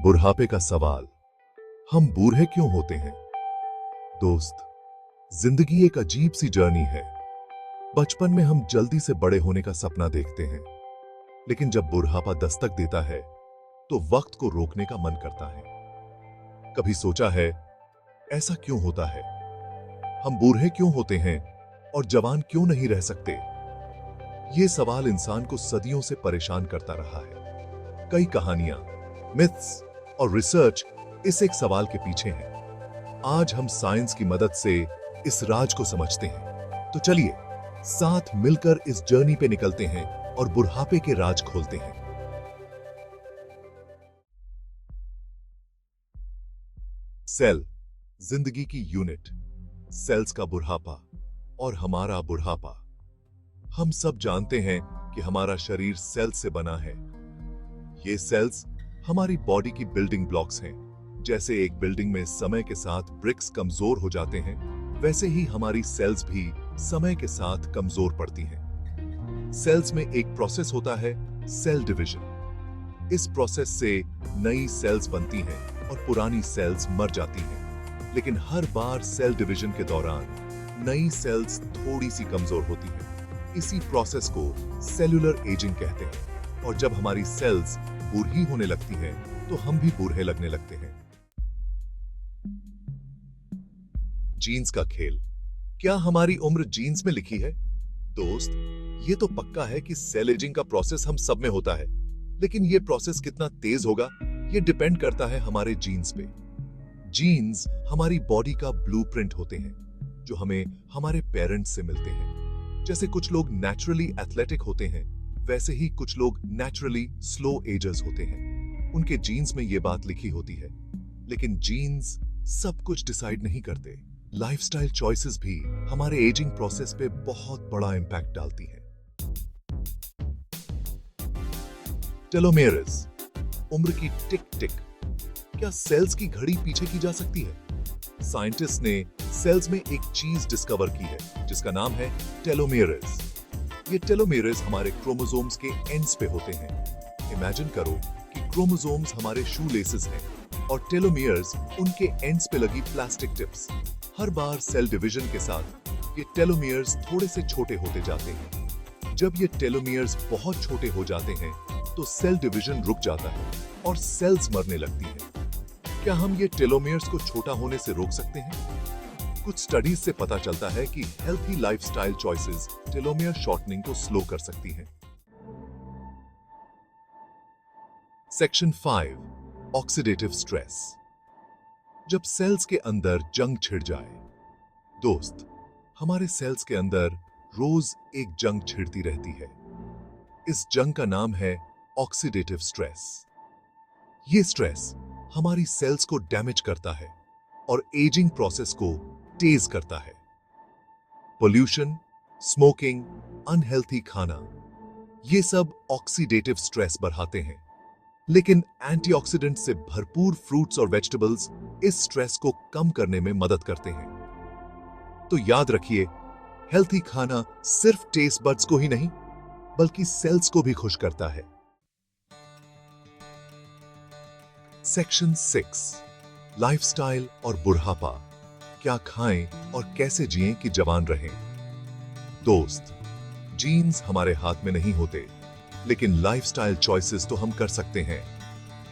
बुढ़ापे का सवाल, हम बूढ़े क्यों होते हैं? दोस्त, जिंदगी एक अजीब सी जर्नी है। बचपन में हम जल्दी से बड़े होने का सपना देखते हैं, लेकिन जब बुढ़ापा दस्तक देता है तो वक्त को रोकने का मन करता है। कभी सोचा है ऐसा क्यों होता है? हम बूढ़े क्यों होते हैं और जवान क्यों नहीं रह सकते? यह सवाल इंसान को सदियों से परेशान करता रहा है। कई कहानियां, मिथ्स और रिसर्च इस एक सवाल के पीछे हैं। आज हम साइंस की मदद से इस राज को समझते हैं। तो चलिए साथ मिलकर इस जर्नी पे निकलते हैं और बुढ़ापे के राज खोलते हैं। सेल, जिंदगी की यूनिट। सेल्स का बुढ़ापा और हमारा बुढ़ापा। हम सब जानते हैं कि हमारा शरीर सेल्स से बना है। ये सेल्स हमारी बॉडी की बिल्डिंग ब्लॉक्स हैं। जैसे एक बिल्डिंग में समय के साथ ब्रिक्स कमजोर हो जाते हैं, वैसे ही हमारी सेल्स भी समय के साथ कमजोर पड़ती हैं। सेल्स में एक प्रोसेस होता है, सेल डिवीजन। इस प्रोसेस से नई सेल्स बनती हैं और पुरानी सेल्स मर जाती हैं। लेकिन हर बार सेल डिवीजन के दौरान नई सेल्स थोड़ी सी कमजोर होती हैं। इसी प्रोसेस को सेल्यूलर एजिंग कहते हैं। और जब हमारी सेल्स बूढ़ी होने लगती हैं, तो हम भी बूढ़े लगने लगते हैं। जीन्स का खेल। क्या हमारी उम्र जीन्स में लिखी है? दोस्त, ये तो पक्का है कि सेल एजिंग का प्रोसेस हम सब में होता है, लेकिन ये प्रोसेस कितना तेज होगा, ये डिपेंड करता है हमारे जीन्स पे। जीन्स हमारी बॉडी का ब्लूप्रिंट होते हैं, जो हमें हमारे पेरेंट्स से मिलते हैं। जैसे कुछ लोग नेचुरली एथलेटिक होते हैं, वैसे ही कुछ लोग नेचुरली स्लो एजर्स होते हैं। उनके जीन्स में ये बात लिखी होती है। लेकिन जीन्स सब कुछ डिसाइड नहीं करते। लाइफस्टाइल चॉइसेस भी हमारे एजिंग प्रोसेस पे बहुत बड़ा इंपैक्ट डालती हैं। टेलोमेरेस, उम्र की टिक टिक। क्या सेल्स की घड़ी पीछे की जा सकती है? साइंटिस्ट ने सेल्स में एक चीज डिस्कवर की है, जिसका नाम है टेलोमेरेस। ये टेलोमेरेस हमारे क्रोमोसोम्स के एंड्स पे होते हैं। इमेजिन करो कि क्रोमोसोम्स हमारे शू लेसेस हैं और टेलोमेयर्स उनके एंड्स पे लगी प्लास्टिक टिप्स। हर बार सेल डिवीजन के साथ ये टेलोमेयर्स थोड़े से छोटे होते जाते हैं। जब ये टेलोमेयर्स बहुत छोटे हो जाते हैं, तो सेल डिवीजन रुक जाता है और सेल्स मरने लगती हैं। क्या हम ये टेलोमेयर्स को छोटा होने से रोक सकते हैं? कुछ स्टडीज से पता चलता है कि healthy lifestyle choices telomere shortening को स्लो कर सकती हैं। Section 5, oxidative stress. जब सेल्स के अंदर जंग छिड़ जाए। दोस्त, हमारे सेल्स के अंदर रोज एक जंग छिड़ती रहती है। इस जंग का नाम है ऑक्सीडेटिव स्ट्रेस। ये स्ट्रेस हमारी सेल्स को डैमेज करता है और एजिंग प्रोसेस को तेज करता है। पोल्यूशन, स्मोकिंग, अनहेल्थी खाना, ये सब ऑक्सीडेटिव स्ट्रेस बढ़ाते हैं। लेकिन एंटीऑक्सीडेंट से भरपूर फ्रूट्स और वेजिटेबल्स इस स्ट्रेस को कम करने में मदद करते हैं। तो याद रखिए, हेल्थी खाना सिर्फ टेस्ट बड्स को ही नहीं, बल्कि सेल्स को भी खुश करता है। सेक्शन 6, लाइफस्टाइल और बुढ़ापा। क्या खाएं और कैसे जिएं कि जवान रहें? दोस्त, जीन्स हमारे हाथ में नहीं होते, लेकिन लाइफस्टाइल चॉइसेस तो हम कर सकते हैं।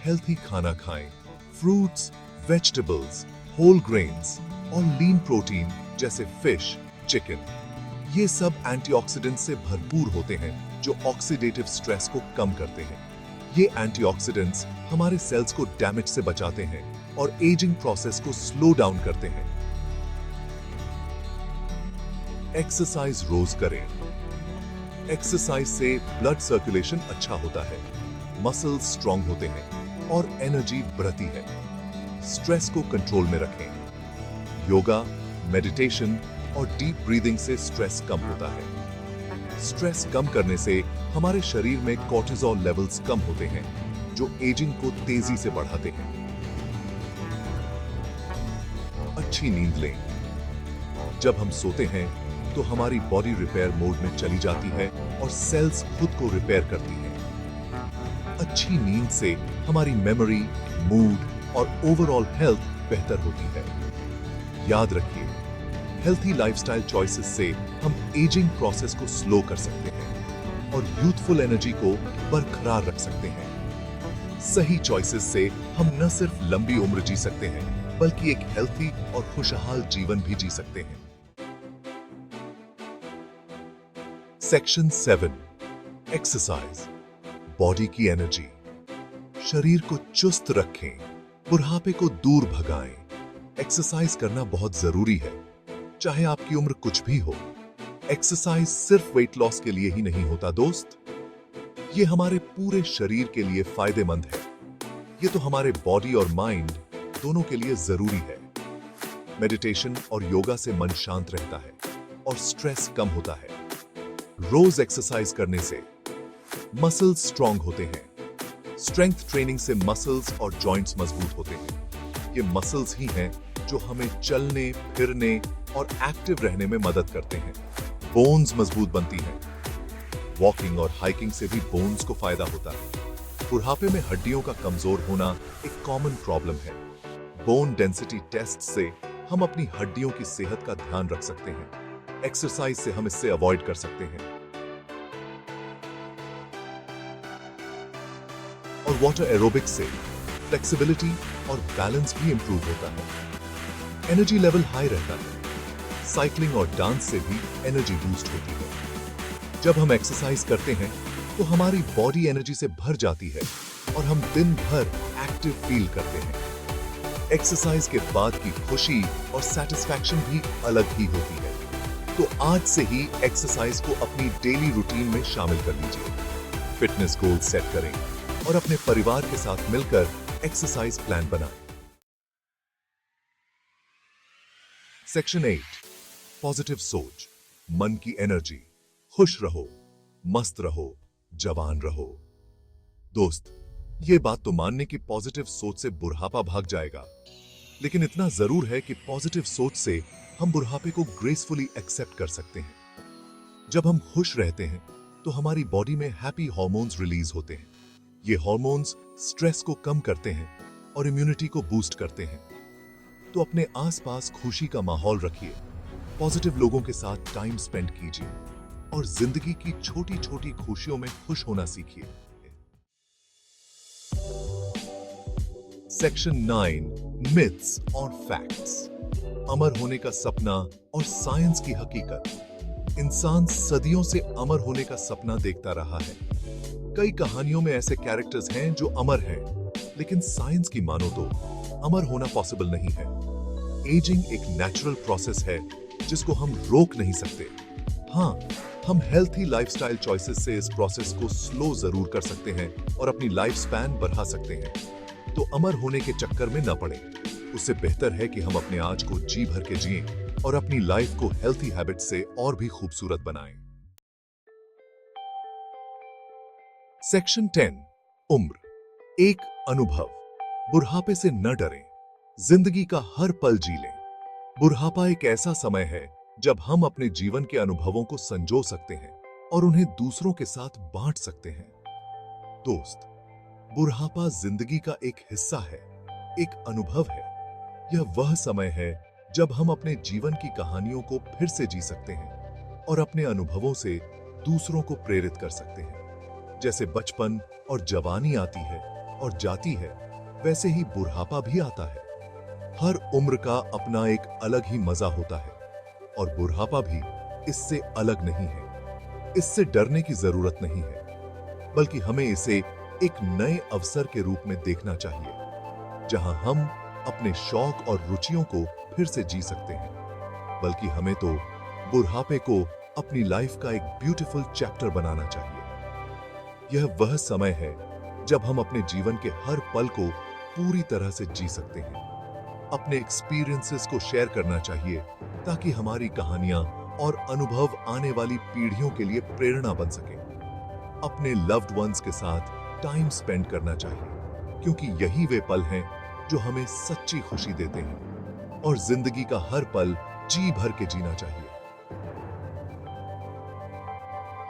हेल्थी खाना खाएं, फ्रूट्स, वेजिटेबल्स, होल ग्रेन्स और लीन प्रोटीन जैसे फिश, चिकन। ये सब एंटीऑक्सीडेंट से भरपूर होते हैं, जो ऑक्सीडेटिव स्ट्रेस को कम करते हैं। ये एंटीऑक्सीडेंट्स हमारे सेल्स को डैमेज से बचाते हैं और एजिंग प्रोसेस को स्लो डाउन करते हैं। एक्सरसाइज रोज करें। एक्सरसाइज से ब्लड सर्कुलेशन अच्छा होता है, मसल्स स्ट्रांग होते हैं और एनर्जी बढ़ती है। स्ट्रेस को कंट्रोल में रखें। योगा, मेडिटेशन और डीप ब्रीदिंग से स्ट्रेस कम होता है। स्ट्रेस कम करने से हमारे शरीर में कोर्टिसोल लेवल्स कम होते हैं, जो एजिंग को तेजी से बढ़ाते हैं। अच्छी नींद लें। जब हम सोते हैं, तो हमारी बॉडी रिपेयर मोड में चली जाती है और सेल्स खुद को रिपेयर करती हैं। अच्छी नींद से हमारी मेमोरी, मूड और ओवरऑल हेल्थ बेहतर होती है। याद रखिए, हेल्थी लाइफस्टाइल चॉइसेस से हम एजिंग प्रोसेस को स्लो कर सकते हैं और यूथफुल एनर्जी को बरकरार रख सकते हैं। सही चॉइसेस से हम न सिर्फ लंबी उम्र जी सकते हैं, बल्कि एक हेल्थी और खुशहाल जीवन भी जी सकते हैं। सेक्शन 7, एक्सरसाइज, बॉडी की एनर्जी। शरीर को चुस्त रखें, बुढ़ापे को दूर भगाएं। एक्सरसाइज करना बहुत जरूरी है, चाहे आपकी उम्र कुछ भी हो। एक्सरसाइज सिर्फ वेट लॉस के लिए ही नहीं होता दोस्त, ये हमारे पूरे शरीर के लिए फायदेमंद है। ये तो हमारे बॉडी और माइंड दोनों के लिए जरूरी है। मेडिटेशन और योगा से मन शांत रहता है और स्ट्रेस कम होता है। रोज एक्सरसाइज करने से मसल्स स्ट्रांग होते हैं। स्ट्रेंथ ट्रेनिंग से मसल्स और जॉइंट्स मजबूत होते हैं। ये मसल्स ही हैं जो हमें चलने, फिरने और एक्टिव रहने में मदद करते हैं। बोन्स मजबूत बनती हैं। वॉकिंग और हाइकिंग से भी बोन्स को फायदा होता है। बुढ़ापे में हड्डियों का कमजोर होना एक कॉमन प्रॉब्लम है। बोन डेंसिटी टेस्ट से हम अपनी हड्डियों की सेहत का ध्यान रख सकते हैं। एक्सरसाइज से हम इससे अवॉइड कर सकते हैं। और वाटर एरोबिक्स से फ्लेक्सिबिलिटी और बैलेंस भी इंप्रूव होता है। एनर्जी लेवल हाई रहता है। साइकिलिंग और डांस से भी एनर्जी बूस्ट होती है। जब हम एक्सरसाइज करते हैं तो हमारी बॉडी एनर्जी से भर जाती है और हम दिन भर एक्टिव फील करते हैं। एक्सरसाइज के बाद की खुशी और सेटिस्फैक्शन भी अलग ही होती है। तो आज से ही एक्सरसाइज को अपनी डेली रूटीन में शामिल कर लीजिए। फिटनेस गोल सेट करें और अपने परिवार के साथ मिलकर एक्सरसाइज प्लान बनाएं। सेक्शन 8, पॉजिटिव सोच, मन की एनर्जी। खुश रहो, मस्त रहो, जवान रहो। दोस्त, ये बात तो मानने की पॉजिटिव सोच से बुढ़ापा भाग जाएगा, लेकिन इतना जरूर है कि पॉजिटिव सोच से हम बुढ़ापे को ग्रेसफुली एक्सेप्ट कर सकते हैं। जब हम खुश रहते हैं तो हमारी बॉडी में हैप्पी हार्मोन्स रिलीज होते हैं। ये हार्मोन्स स्ट्रेस को कम करते हैं और इम्यूनिटी को बूस्ट करते हैं। तो अपने आसपास खुशी का माहौल रखिए, पॉजिटिव लोगों के साथ टाइम स्पेंड कीजिए और जिंदगी की छोटी छोटी खुशियों में खुश होना सीखिए। सेक्शन 9, मिथ्स और फैक्ट्स। अमर होने का सपना और साइंस की हकीकत। इंसान सदियों से अमर होने का सपना देखता रहा है। कई कहानियों में ऐसे कैरेक्टर्स हैं जो अमर हैं, लेकिन साइंस की मानो तो अमर होना पॉसिबल नहीं है। एजिंग एक नेचुरल प्रोसेस है जिसको हम रोक नहीं सकते। हाँ, हम हेल्थी लाइफस्टाइल चॉइसेस से इस प्रोसेस को स्लो जरूर कर सकते हैं और अपनी लाइफ स्पैन बढ़ा सकते हैं। तो अमर होने के चक्कर में न पड़े। उससे बेहतर है कि हम अपने आज को जी भर के जिएं और अपनी लाइफ को हेल्थी हैबिट से और भी खूबसूरत बनाएं। सेक्शन 10, उम्र, एक अनुभव। बुढ़ापे से न डरें, जिंदगी का हर पल जी लें। बुढ़ापा एक ऐसा समय है जब हम अपने जीवन के अनुभवों को संजो सकते हैं और उन्हें दूसरों के साथ बांट सकते हैं। दोस्त, बुढ़ापा जिंदगी का एक हिस्सा है, एक अनुभव है। यह वह समय है जब हम अपने जीवन की कहानियों को फिर से जी सकते हैं और अपने अनुभवों से दूसरों को प्रेरित कर सकते हैं। जैसे बचपन और जवानी आती है और जाती है, वैसे ही बुढ़ापा भी आता है। हर उम्र का अपना एक अलग ही मजा होता है और बुढ़ापा भी इससे अलग नहीं है। इससे डरने की जरूरत नहीं है, बल्कि हमें इसे एक नए अवसर के रूप में देखना चाहिए, जहां हम अपने शौक और रुचियों को फिर से जी सकते हैं। बल्कि हमें तो बुढ़ापे को अपनी लाइफ का एक ब्यूटीफुल चैप्टर बनाना चाहिए। यह वह समय है जब हम अपने जीवन के हर पल को पूरी तरह से जी सकते हैं। अपने एक्सपीरियंसेस को शेयर करना चाहिए ताकि हमारी कहानियां और अनुभव आने वाली पीढ़ियों के लिए प्रेरणा बन सके। अपने लव्ड वंस के साथ टाइम स्पेंड करना चाहिए, क्योंकि यही वे पल हैं जो हमें सच्ची खुशी देते हैं और जिंदगी का हर पल जी भर के जीना चाहिए।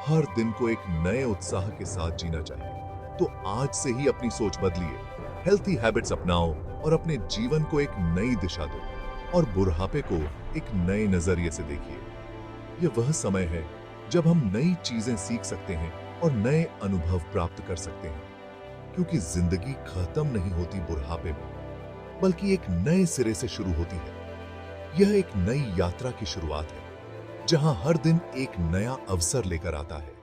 हर दिन को एक नए उत्साह के साथ जीना चाहिए। तो आज से ही अपनी सोच बदलिए, हेल्थी हैबिट्स अपनाओ और अपने जीवन को एक नई दिशा दो और बुढ़ापे को एक नए नजरिए से देखिए। यह वह समय है जब हम नई चीजें सीख सकते हैं और नए अनुभव प्राप्त कर सकते हैं, क्योंकि जिंदगी खत्म नहीं होती बुढ़ापे में, बल्कि एक नए सिरे से शुरू होती है। यह एक नई यात्रा की शुरुआत है, जहां हर दिन एक नया अवसर लेकर आता है।